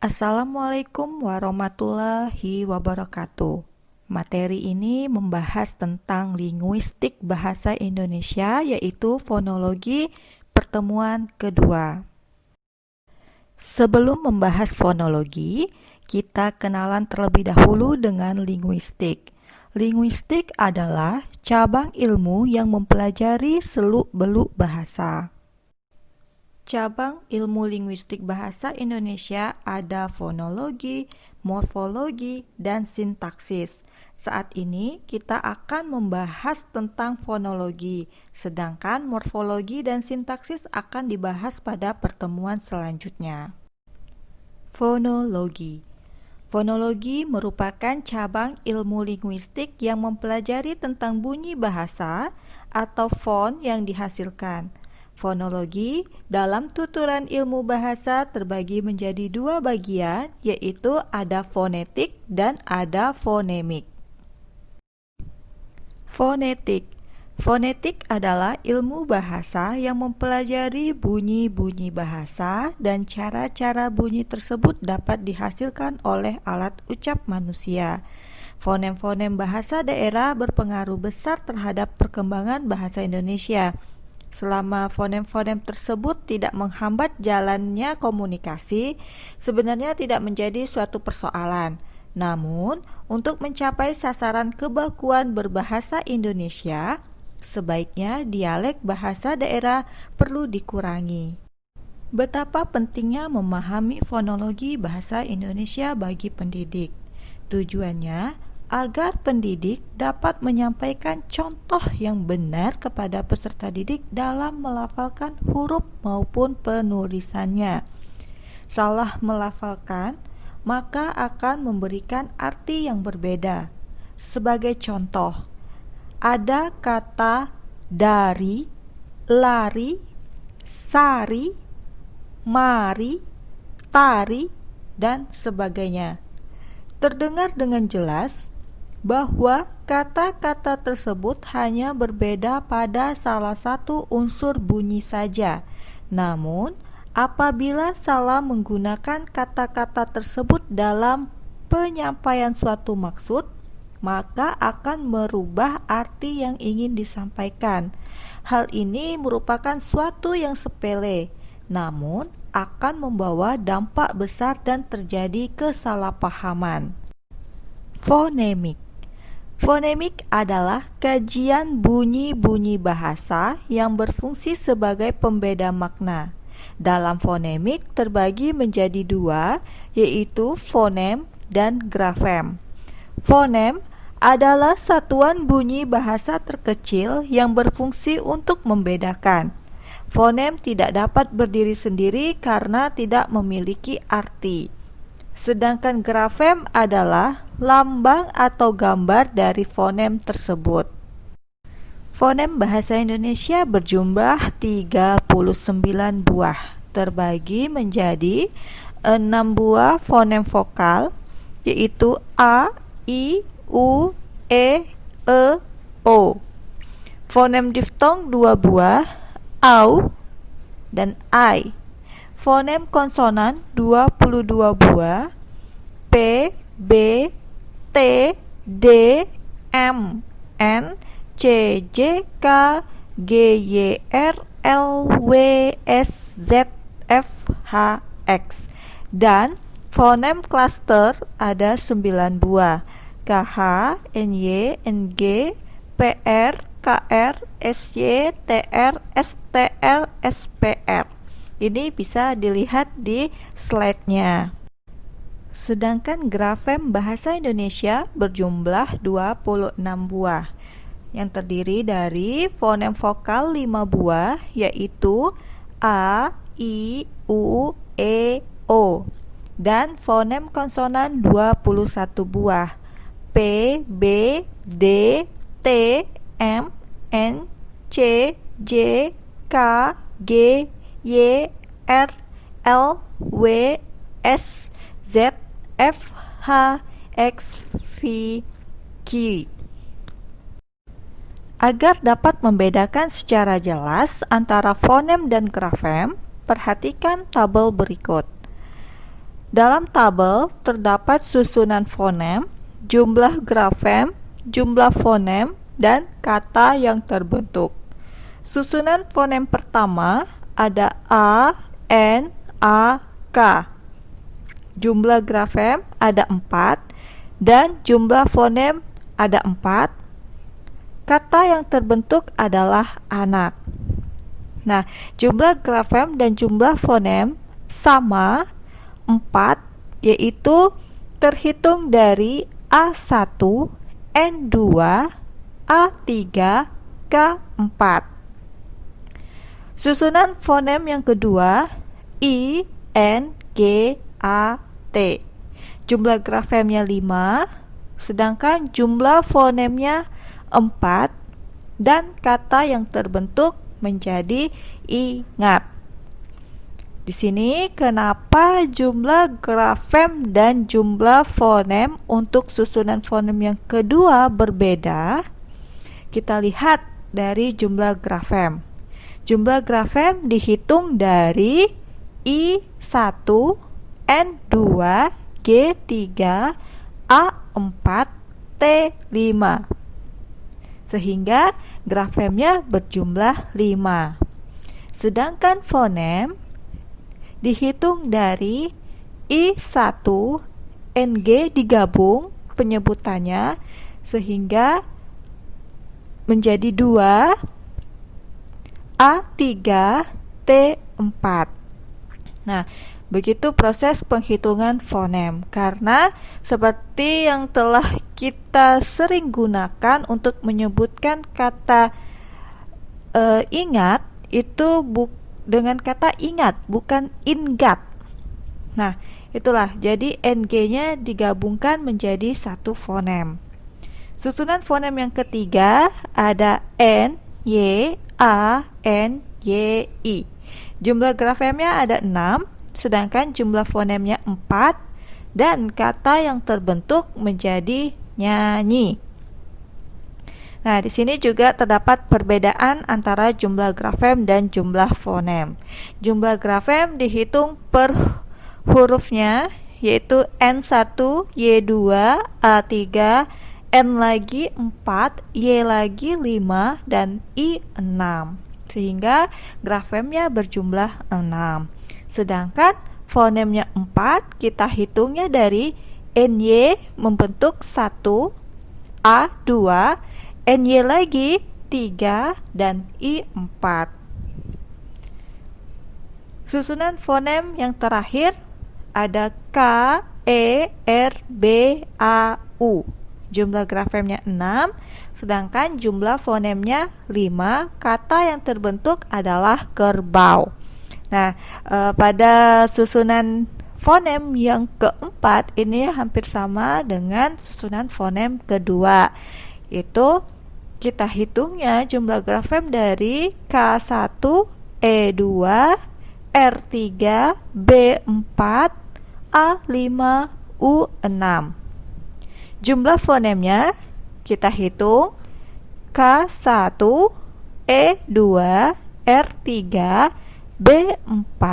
Assalamualaikum warahmatullahi wabarakatuh. Materi ini membahas tentang linguistik bahasa Indonesia, yaitu fonologi pertemuan kedua. Sebelum membahas fonologi, kita kenalan terlebih dahulu dengan linguistik. Linguistik adalah cabang ilmu yang mempelajari seluk-beluk bahasa. Cabang ilmu linguistik bahasa Indonesia ada fonologi, morfologi, dan sintaksis. Saat ini kita akan membahas tentang fonologi, sedangkan morfologi dan sintaksis akan dibahas pada pertemuan selanjutnya. Fonologi. Fonologi merupakan cabang ilmu linguistik yang mempelajari tentang bunyi bahasa atau fon yang dihasilkan. Fonologi dalam tuturan ilmu bahasa terbagi menjadi dua bagian, yaitu ada fonetik dan ada fonemik. Fonetik. Fonetik adalah ilmu bahasa yang mempelajari bunyi-bunyi bahasa dan cara-cara bunyi tersebut dapat dihasilkan oleh alat ucap manusia. Fonem-fonem bahasa daerah berpengaruh besar terhadap perkembangan bahasa Indonesia. Selama fonem-fonem tersebut tidak menghambat jalannya komunikasi, sebenarnya tidak menjadi suatu persoalan. Namun, untuk mencapai sasaran kebakuan berbahasa Indonesia, sebaiknya dialek bahasa daerah perlu dikurangi. Betapa pentingnya memahami fonologi bahasa Indonesia bagi pendidik. Tujuannya agar pendidik dapat menyampaikan contoh yang benar kepada peserta didik dalam melafalkan huruf maupun penulisannya. Salah melafalkan, maka akan memberikan arti yang berbeda. Sebagai contoh, ada kata dari, lari, sari, mari, tari, dan sebagainya. Terdengar dengan jelas bahwa kata-kata tersebut hanya berbeda pada salah satu unsur bunyi saja. Namun, apabila salah menggunakan kata-kata tersebut dalam penyampaian suatu maksud, maka akan merubah arti yang ingin disampaikan. Hal ini merupakan suatu yang sepele, namun akan membawa dampak besar dan terjadi kesalahpahaman. Fonemik. Fonemik adalah kajian bunyi-bunyi bahasa yang berfungsi sebagai pembeda makna. Dalam fonemik terbagi menjadi dua, yaitu fonem dan grafem. Fonem adalah satuan bunyi bahasa terkecil yang berfungsi untuk membedakan. Fonem tidak dapat berdiri sendiri karena tidak memiliki arti. Sedangkan grafem adalah lambang atau gambar dari fonem tersebut. Fonem bahasa Indonesia berjumlah 39 buah, terbagi menjadi 6 buah fonem vokal, yaitu A, I, U, E, O. Fonem diftong 2 buah, AU dan AI. Fonem konsonan 22 buah, P, B, T, D, M, N, C, J, K, G, Y, R, L, W, S, Z, F, H, X. Dan fonem cluster ada 9 buah, KH, NY, NG, PR, KR, SY, TR, STR, SPR. Ini bisa dilihat di slide-nya. Sedangkan grafem bahasa Indonesia berjumlah 26 buah, yang terdiri dari fonem vokal 5 buah, yaitu A, I, U, E, O, dan fonem konsonan 21 buah, P, B, D, T, M, N, C, J, K, G, Y, R, L, W, S, Z, F, H, X, V, Q. Agar dapat membedakan secara jelas antara fonem dan grafem, perhatikan tabel berikut. Dalam tabel terdapat susunan fonem, jumlah grafem, jumlah fonem, dan kata yang terbentuk. Susunan fonem pertama ada A, N, A, K. Jumlah grafem ada 4 dan jumlah fonem ada 4. Kata yang terbentuk adalah anak. Nah, jumlah grafem dan jumlah fonem sama 4, yaitu terhitung dari A1, N2, A3, K4. Susunan fonem yang kedua I, N, G, A, T. Jumlah grafemnya 5, sedangkan jumlah fonemnya 4 dan kata yang terbentuk menjadi ingat. Di sini kenapa jumlah grafem dan jumlah fonem untuk susunan fonem yang kedua berbeda? Kita lihat dari jumlah grafem. Jumlah grafem dihitung dari I1, N2, G3, A4, T5. Sehingga grafemnya berjumlah 5. Sedangkan fonem dihitung dari I1, NG digabung penyebutannya sehingga menjadi 2, A3, T4. Nah, begitu proses penghitungan fonem. Karena seperti yang telah kita sering gunakan untuk menyebutkan kata ingat itu dengan kata ingat, bukan ingat. Nah, itulah. Jadi NG-nya digabungkan menjadi satu fonem. Susunan fonem yang ketiga ada N, Y, A, N, Y, I. Jumlah grafemnya ada 6, sedangkan jumlah fonemnya 4 dan kata yang terbentuk menjadi nyanyi. Nah, di sini juga terdapat perbedaan antara jumlah grafem dan jumlah fonem. Jumlah grafem dihitung per hurufnya, yaitu N1, Y2, A3, N lagi 4, Y lagi 5, dan I 6. Sehingga grafemnya berjumlah 6. Sedangkan fonemnya 4, kita hitungnya dari NY membentuk 1, A 2, NY lagi 3, dan I 4. Susunan fonem yang terakhir ada K, E, R, B, A, U. Jumlah grafemnya 6, sedangkan jumlah fonemnya 5. Kata yang terbentuk adalah kerbau. Nah, pada susunan fonem yang keempat ini hampir sama dengan susunan fonem kedua. Itu kita hitungnya jumlah grafem dari K1, E2, R3, B4, A5, U6. Jumlah fonemnya kita hitung K1, E2, R3, B4,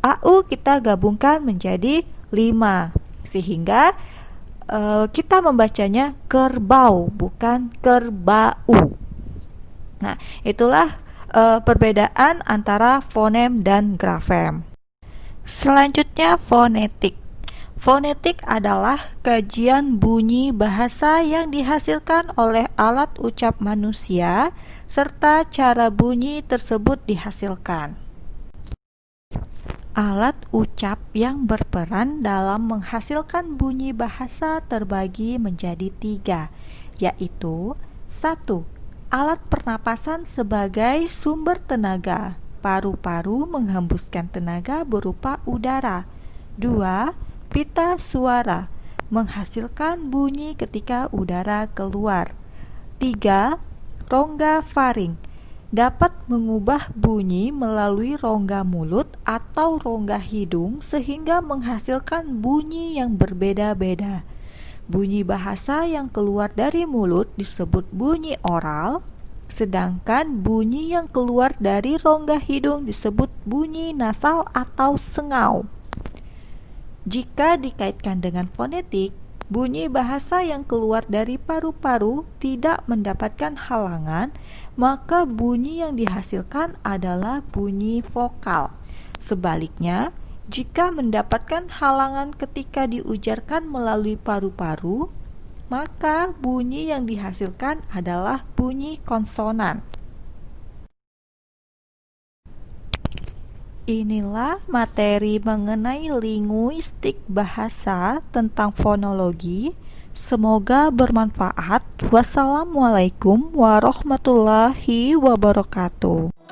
AU kita gabungkan menjadi 5. Sehingga kita membacanya kerbau, bukan kerbau. Nah, itulah perbedaan antara fonem dan grafem. Selanjutnya fonetik. Fonetik adalah kajian bunyi bahasa yang dihasilkan oleh alat ucap manusia serta cara bunyi tersebut dihasilkan. Alat ucap yang berperan dalam menghasilkan bunyi bahasa terbagi menjadi 3, yaitu 1. Alat pernapasan sebagai sumber tenaga. Paru-paru menghembuskan tenaga berupa udara. 2. Pita suara menghasilkan bunyi ketika udara keluar. 3. Rongga faring dapat mengubah bunyi melalui rongga mulut atau rongga hidung sehingga menghasilkan bunyi yang berbeda-beda. Bunyi bahasa yang keluar dari mulut disebut bunyi oral, sedangkan bunyi yang keluar dari rongga hidung disebut bunyi nasal atau sengau. Jika dikaitkan dengan fonetik, bunyi bahasa yang keluar dari paru-paru tidak mendapatkan halangan, maka bunyi yang dihasilkan adalah bunyi vokal. Sebaliknya, jika mendapatkan halangan ketika diujarkan melalui paru-paru, maka bunyi yang dihasilkan adalah bunyi konsonan. Inilah materi mengenai linguistik bahasa tentang fonologi. Semoga bermanfaat. Wassalamualaikum warahmatullahi wabarakatuh.